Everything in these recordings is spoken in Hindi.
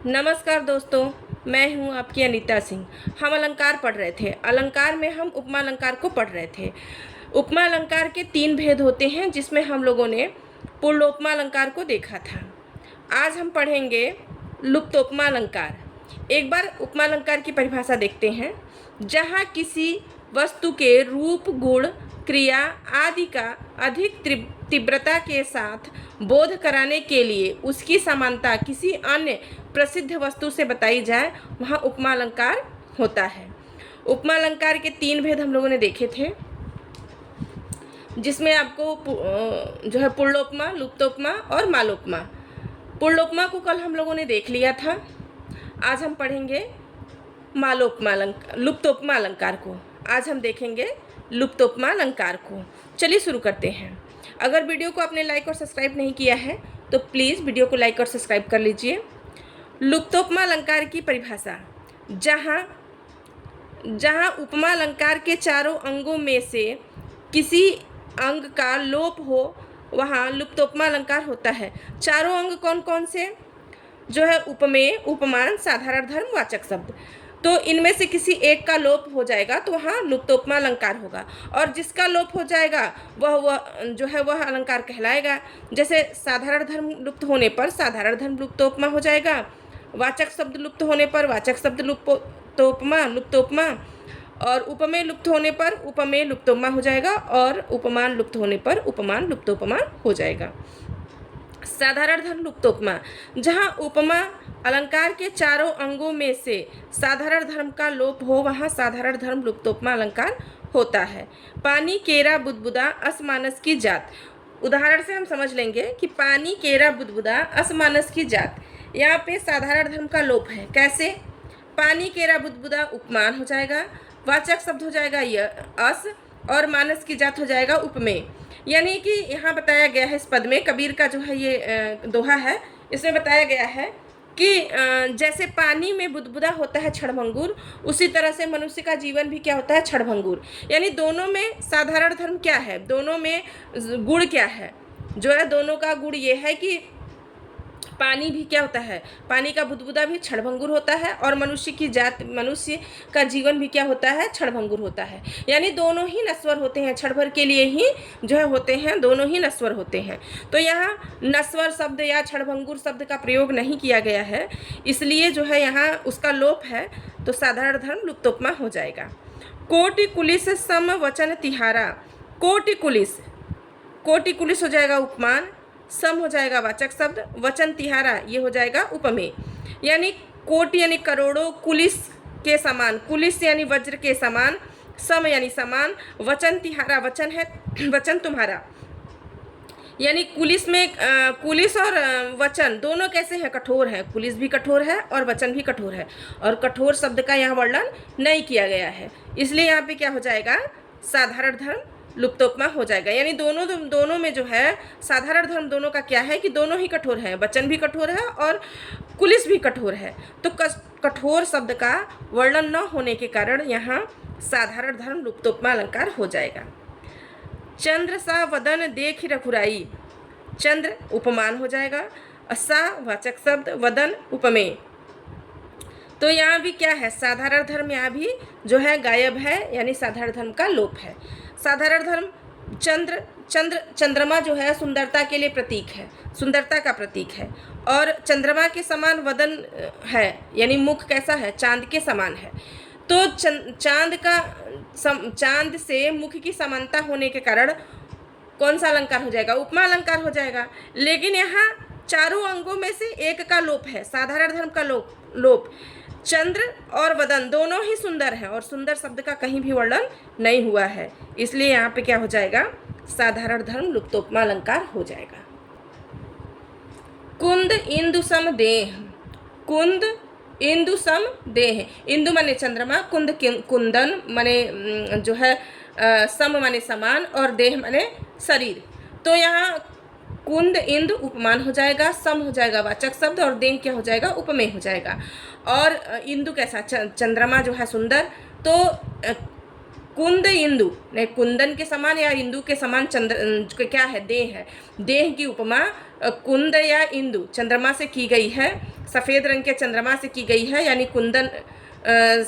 नमस्कार दोस्तों, मैं हूं आपकी अनीता सिंह। हम अलंकार पढ़ रहे थे। अलंकार में हम उपमा अलंकार को पढ़ रहे थे। उपमा अलंकार के 3 भेद होते हैं, जिसमें हम लोगों ने पूर्णोपमा अलंकार को देखा था। आज हम पढ़ेंगे लुप्तोपमा अलंकार। एक बार उपमा अलंकार की परिभाषा देखते हैं। जहाँ किसी वस्तु के रूप, गुण, क्रिया आदि का अधिक तीव्रता के साथ बोध कराने के लिए उसकी समानता किसी अन्य प्रसिद्ध वस्तु से बताई जाए, वहाँ उपमा अलंकार होता है। उपमा अलंकार के 3 भेद हम लोगों ने देखे थे, जिसमें आपको जो है पूर्णोपमा, लुप्तोपमा और मालोपमा। पूर्णोपमा को कल हम लोगों ने देख लिया था। आज हम पढ़ेंगे लुप्तोपमा अलंकार को। आज हम देखेंगे लुप्तोपमा अलंकार को। चलिए शुरू करते हैं। अगर वीडियो को आपने लाइक और सब्सक्राइब नहीं किया है तो प्लीज़ वीडियो को लाइक और सब्सक्राइब कर लीजिए। लुप्तोपमा अलंकार की परिभाषा। जहाँ उपमा अलंकार के चारों अंगों में से किसी अंग का लोप हो, वहाँ लुप्तोपमा अलंकार होता है। चारों अंग कौन कौन से? जो है उपमेय, उपमान, साधारण धर्म, वाचक शब्द। तो इनमें से किसी एक का लोप हो जाएगा तो वहाँ लुप्तोपमा अलंकार होगा, और जिसका लोप हो जाएगा वह अलंकार कहलाएगा। जैसे साधारण धर्म लुप्त होने पर साधारण धर्म लुप्तोपमा हो जाएगा, वाचक शब्द लुप्त होने पर वाचक शब्द लुप्तोपमा, और उपमेय लुप्त होने पर उपमेय लुप्तोपमा हो जाएगा, और उपमान लुप्त होने पर उपमान लुप्तोपमा हो जाएगा। साधारण धर्म लुप्तोपमा। जहाँ उपमा अलंकार के चारों अंगों में से साधारण धर्म का लोप हो, वहाँ साधारण धर्म लुप्तोपमा अलंकार होता है। पानी, केरा, बुदबुदा, असमानस की जात। उदाहरण से हम समझ लेंगे कि पानी, केरा, बुदबुदा, असमानस की जात। यहाँ पे साधारण धर्म का लोप है। कैसे? पानी, केरा, बुदबुदा उपमान हो जाएगा, वाचक शब्द हो जाएगा अस, और मानस की जात हो जाएगा उपमेय। यानी कि यहाँ बताया गया है, इस पद में कबीर का जो है ये दोहा है, इसमें बताया गया है कि जैसे पानी में बुदबुदा होता है क्षणभंगुर, उसी तरह से मनुष्य का जीवन भी क्या होता है? क्षणभंगुर। यानी दोनों में साधारण धर्म क्या है, दोनों में गुण क्या है? जो है दोनों का गुण ये है कि पानी भी क्या होता है, पानी का बुदबुदा भी क्षणभंगुर होता है, और मनुष्य का जीवन भी क्या होता है? क्षणभंगुर होता है। यानी दोनों ही नश्वर होते हैं, क्षण भर के लिए ही जो है होते हैं, दोनों ही नश्वर होते हैं। तो यहाँ नश्वर शब्द या क्षणभंगुर शब्द का प्रयोग नहीं किया गया है, इसलिए जो है यहाँ उसका लोप है, तो साधारण धर्म लुप्तोपमा हो जाएगा। कोटि कुलिस सम वचन तिहारा। कोटि कुलिस हो जाएगा उपमान, सम हो जाएगा वाचक शब्द, वचन तिहारा ये हो जाएगा उपमेय। यानी कोटि यानी करोड़ों, कुलिस के समान, कुलिस यानी वज्र के समान, सम यानी समान, वचन तिहारा वचन है, वचन तुम्हारा। यानी कुलिस और वचन दोनों कैसे हैं? कठोर है। कुलिस भी कठोर है और वचन भी कठोर है, और कठोर शब्द का यहाँ वर्णन नहीं किया गया है, इसलिए यहाँ पे क्या हो जाएगा? साधारण धर्म लुप्तोपमा हो जाएगा। यानी दोनों में जो है साधारण धर्म दोनों का क्या है कि दोनों ही कठोर है, वचन भी कठोर है और कुलिस भी कठोर है। तो कठोर शब्द का वर्णन न होने के कारण यहाँ साधारण धर्म लुप्तोपमा अलंकार हो जाएगा। चंद्र सा वदन देख रघुराई। चंद्र उपमान हो जाएगा, सा वाचक शब्द, वदन उपमेय। तो यहाँ भी क्या है? साधारण धर्म यहाँ भी जो है गायब है, यानी साधारण धर्म का लोप है। साधारण धर्म चंद्रमा जो है सुंदरता के लिए प्रतीक है, सुंदरता का प्रतीक है, और चंद्रमा के समान वदन है, यानी मुख कैसा है? चांद के समान है। तो चांद से मुख की समानता होने के कारण कौन सा अलंकार हो जाएगा? उपमा अलंकार हो जाएगा। लेकिन यहाँ चारों अंगों में से एक का लोप है, साधारण धर्म का लोप। चंद्र और वदन दोनों ही सुंदर हैं, और सुंदर शब्द का कहीं भी वर्णन नहीं हुआ है, इसलिए यहाँ पे क्या हो जाएगा? साधारण धर्म लुप्तोपमा अलंकार हो जाएगा। कुंद इंदु सम देह। कुंद इंदु सम देह। इंदु माने चंद्रमा, कुंदन माने जो है सम माने समान, और देह माने शरीर। तो यहाँ कुंद इंद उपमान हो जाएगा, सम हो जाएगा वाचक शब्द, और देह क्या हो जाएगा? उपमेय हो जाएगा। और इंदु कैसा? चंद्रमा जो है सुंदर। तो कुंद इंदु, नहीं कुंदन के समान या इंदु के समान चंद्र क्या है, देह है। देह की उपमा कुंद या इंदु चंद्रमा से की गई है, सफ़ेद रंग के चंद्रमा से की गई है, यानी कुंदन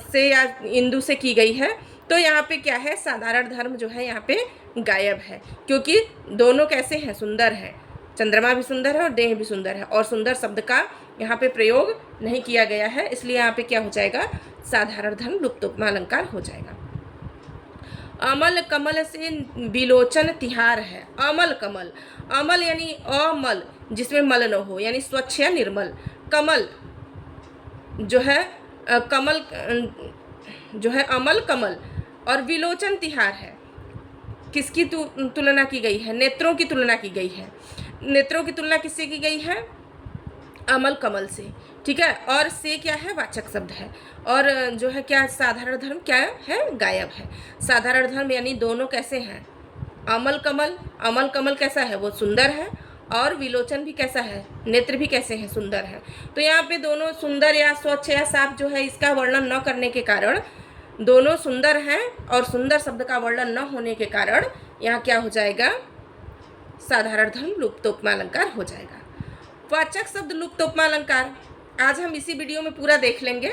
से या इंदु से की गई है। तो यहाँ पे क्या है, साधारण धर्म जो है यहाँ पे गायब है, क्योंकि दोनों कैसे हैं, सुंदर है। चंद्रमा भी सुंदर है और देह भी सुंदर है, और सुंदर शब्द का यहाँ पे प्रयोग नहीं किया गया है, इसलिए यहाँ पे क्या हो जाएगा, साधारण धर्म लुप्तोपमा अलंकार हो जाएगा। अमल कमल से विलोचन तिहार है। अमल कमल, अमल यानी अमल जिसमें मल न हो, यानी स्वच्छ या निर्मल। कमल जो है कमल जो है अमल कमल, और विलोचन तिहार है। किसकी तुलना की गई है, नेत्रों की तुलना की गई है। नेत्रों की तुलना किससे की गई है, अमल कमल से, ठीक है। और से क्या है, वाचक शब्द है। और जो है क्या, साधारण धर्म क्या है, गायब है। साधारण धर्म यानी दोनों कैसे हैं, अमल कमल, अमल कमल कैसा है, वो सुंदर है, और विलोचन भी कैसा है, नेत्र भी कैसे हैं, सुंदर है। तो यहाँ पे दोनों सुंदर या स्वच्छ या साफ जो है, इसका वर्णन न करने के कारण, दोनों सुंदर हैं और सुंदर शब्द का वर्णन न होने के कारण यहाँ क्या हो जाएगा, साधारण धर्म लुप्तोपमा अलंकार हो जाएगा। वाचक शब्द लुप्तोपमा अलंकार आज हम इसी वीडियो में पूरा देख लेंगे,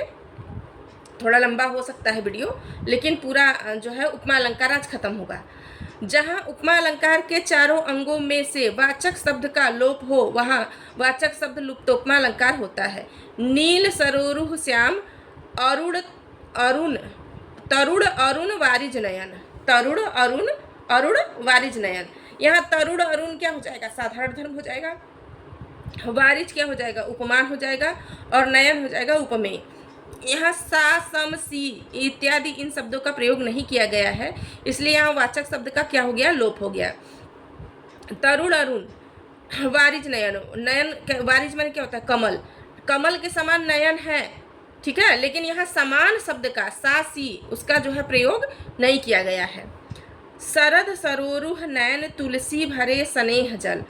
थोड़ा लंबा हो सकता है वीडियो, लेकिन पूरा जो है उपमा अलंकार आज खत्म होगा। जहाँ उपमा अलंकार के चारों अंगों में से वाचक शब्द का लोप हो, वहाँ वाचक शब्द लुप्तोपमा अलंकार होता है। नील सरोरुह श्याम अरुण अरुण तरुण अरुण वारिज नयन, तरुण अरुण अरुण वारिज नयन। यहाँ तरुण अरुण क्या हो जाएगा, साधारण धर्म हो जाएगा। वारिज क्या हो जाएगा, उपमान हो जाएगा, और नयन हो जाएगा उपमेय। यहाँ सा सम सी इत्यादि इन शब्दों का प्रयोग नहीं किया गया है, इसलिए यहाँ वाचक शब्द का क्या हो गया, लोप हो गया। तरुण अरुण वारिज नयन, नयन वारिज माने क्या होता है, कमल, कमल के समान नयन है, ठीक है। लेकिन यहाँ समान शब्द का सा सी उसका जो है प्रयोग नहीं किया गया है। शरद सरोरुह नयन तुलसी भरे स्नेह जल।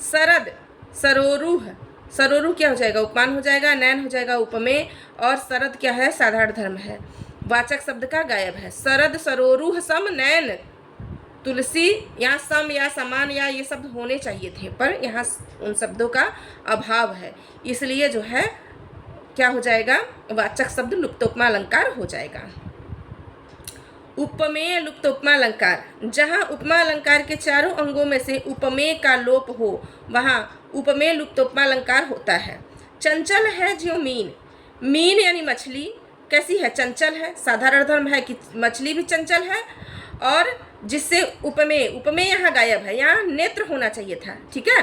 शरद सरोरुह, सरोरुह क्या हो जाएगा, उपमान हो जाएगा, नयन हो जाएगा उपमेय, और शरद क्या है, साधारण धर्म है, वाचक शब्द का गायब है। शरद सरोरुह सम नयन तुलसी, यहाँ सम या समान या ये शब्द होने चाहिए थे, पर यहाँ उन शब्दों का अभाव है, इसलिए जो है क्या हो जाएगा, वाचक शब्द लुप्तोपमा अलंकार हो जाएगा। उपमेय लुप्तोपमा अलंकार, जहाँ उपमा अलंकार के चारों अंगों में से उपमेय का लोप हो, वहाँ उपमेय लुप्तोपमा अलंकार होता है। चंचल है ज्यों मीन, मीन यानी मछली कैसी है, चंचल है। साधारण धर्म है कि मछली भी चंचल है, और जिससे उपमेय, उपमेय यहाँ गायब है, यहाँ नेत्र होना चाहिए था, ठीक है।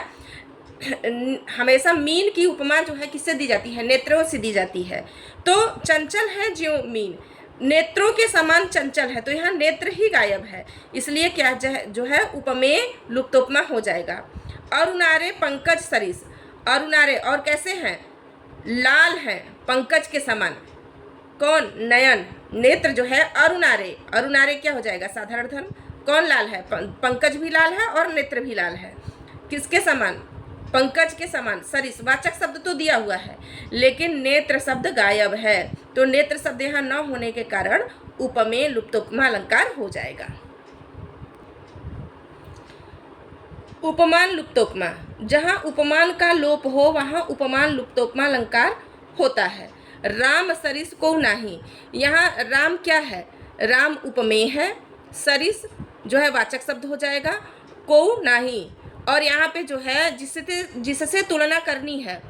हमेशा मीन की उपमा जो है किससे दी जाती है, नेत्रों से दी जाती है। तो चंचल है ज्यों मीन, नेत्रों के समान चंचल है, तो यहाँ नेत्र ही गायब है, इसलिए क्या जो है उपमेय लुप्तोपमा हो जाएगा। अरुणारे पंकज सरिस, अरुणारे और कैसे हैं, लाल हैं, पंकज के समान, कौन, नयन, नेत्र जो है अरुणारे, अरुणारे क्या हो जाएगा, साधारण धर्म। कौन लाल है, पंकज भी लाल है और नेत्र भी लाल है, किसके समान, पंकज के समान। सरिस वाचक शब्द तो दिया हुआ है, लेकिन नेत्र शब्द गायब है, तो नेत्र शब्द यहाँ न होने के कारण उपमेय लुप्तोपमा अलंकार हो जाएगा। उपमान लुप्तोपमा, जहाँ उपमान का लोप हो वहाँ उपमान लुप्तोपमा अलंकार होता है। राम सरिस को नाही, यहाँ राम क्या है, राम उपमेय है, सरिस जो है वाचक शब्द हो जाएगा, को नाही, और यहाँ पे जो है जिससे तुलना करनी है,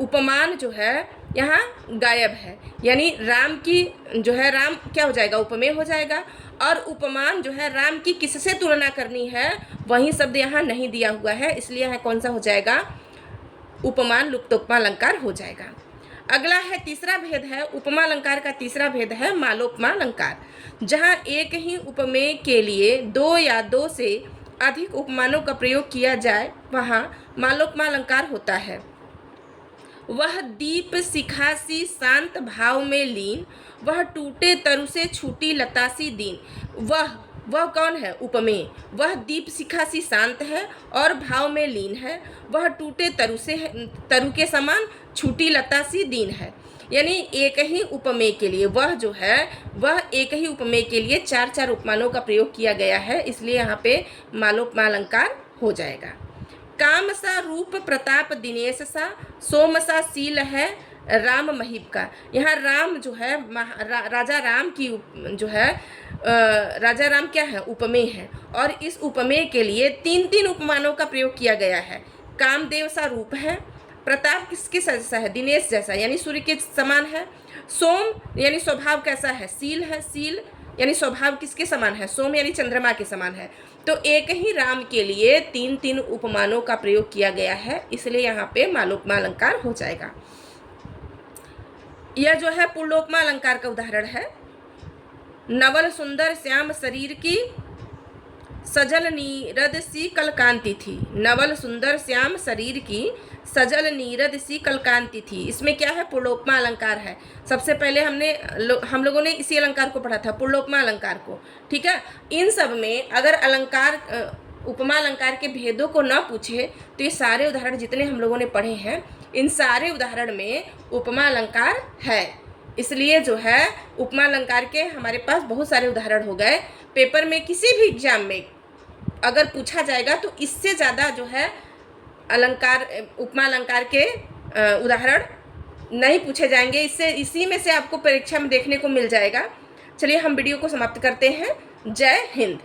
उपमान जो है यहाँ गायब है, यानी राम की जो है, राम क्या हो जाएगा, उपमेय हो जाएगा, और उपमान जो है राम की किससे तुलना करनी है वही शब्द यहाँ नहीं दिया हुआ है, इसलिए यहाँ कौन सा हो जाएगा, उपमान लुप्तोपमा अलंकार हो जाएगा। अगला है तीसरा भेद है, उपमा अलंकार का तीसरा भेद है मालोपमा अलंकार, जहाँ एक ही उपमेय के लिए दो या दो से अधिक उपमानों का प्रयोग किया जाए वहाँ मालोपमा अलंकार होता है। वह दीप शिखा सी शांत भाव में लीन, वह टूटे तरु से छूटी लता सी दीन। वह कौन है, उपमेय। वह दीप शिखा सी शांत है और भाव में लीन है, वह टूटे तरु के समान छूटी लता सी दीन है। यानी एक ही उपमेय के लिए, वह जो है वह एक ही उपमेय के लिए चार चार उपमानों का प्रयोग किया गया है, इसलिए यहाँ पे मालोपमा अलंकार हो जाएगा। काम सा रूप प्रताप दिनेश सा, सोम सा शील है राम महीप का। यहाँ राम जो है राजा राम की जो है राजा राम क्या है, उपमेय है, और इस उपमेय के लिए तीन तीन उपमानों का प्रयोग किया गया है। कामदेव सा रूप है, प्रताप किसके जैसा है, दिनेश जैसा यानी सूर्य के समान है। सोम यानी स्वभाव कैसा है, शील है, शील यानी स्वभाव किसके समान है, सोम यानी चंद्रमा के समान है। तो एक ही राम के लिए तीन तीन उपमानों का प्रयोग किया गया है, इसलिए यहाँ पे मालोपमा अलंकार हो जाएगा। यह जो है पुल्लोपमा अलंकार का उदाहरण है। नवल सुंदर श्याम शरीर की, सजल नीरद सी कलकांति थी। नवल सुंदर श्याम शरीर की, सजल नीरद सी कलकांति थी। इसमें क्या है, पुल्लोपमा अलंकार है। सबसे पहले हम लोगों ने इसी अलंकार को पढ़ा था, पुल्लोपमा अलंकार को, ठीक है। इन सब में अगर अलंकार उपमा अलंकार के भेदों को न पूछे तो ये सारे उदाहरण जितने हम लोगों ने पढ़े हैं, इन सारे उदाहरण में उपमा अलंकार है। इसलिए जो है उपमा अलंकार के हमारे पास बहुत सारे उदाहरण हो गए। पेपर में किसी भी एग्जाम में अगर पूछा जाएगा तो इससे ज़्यादा जो है अलंकार, उपमा अलंकार के उदाहरण नहीं पूछे जाएंगे। इसी में से आपको परीक्षा में देखने को मिल जाएगा। चलिए हम वीडियो को समाप्त करते हैं। जय हिंद।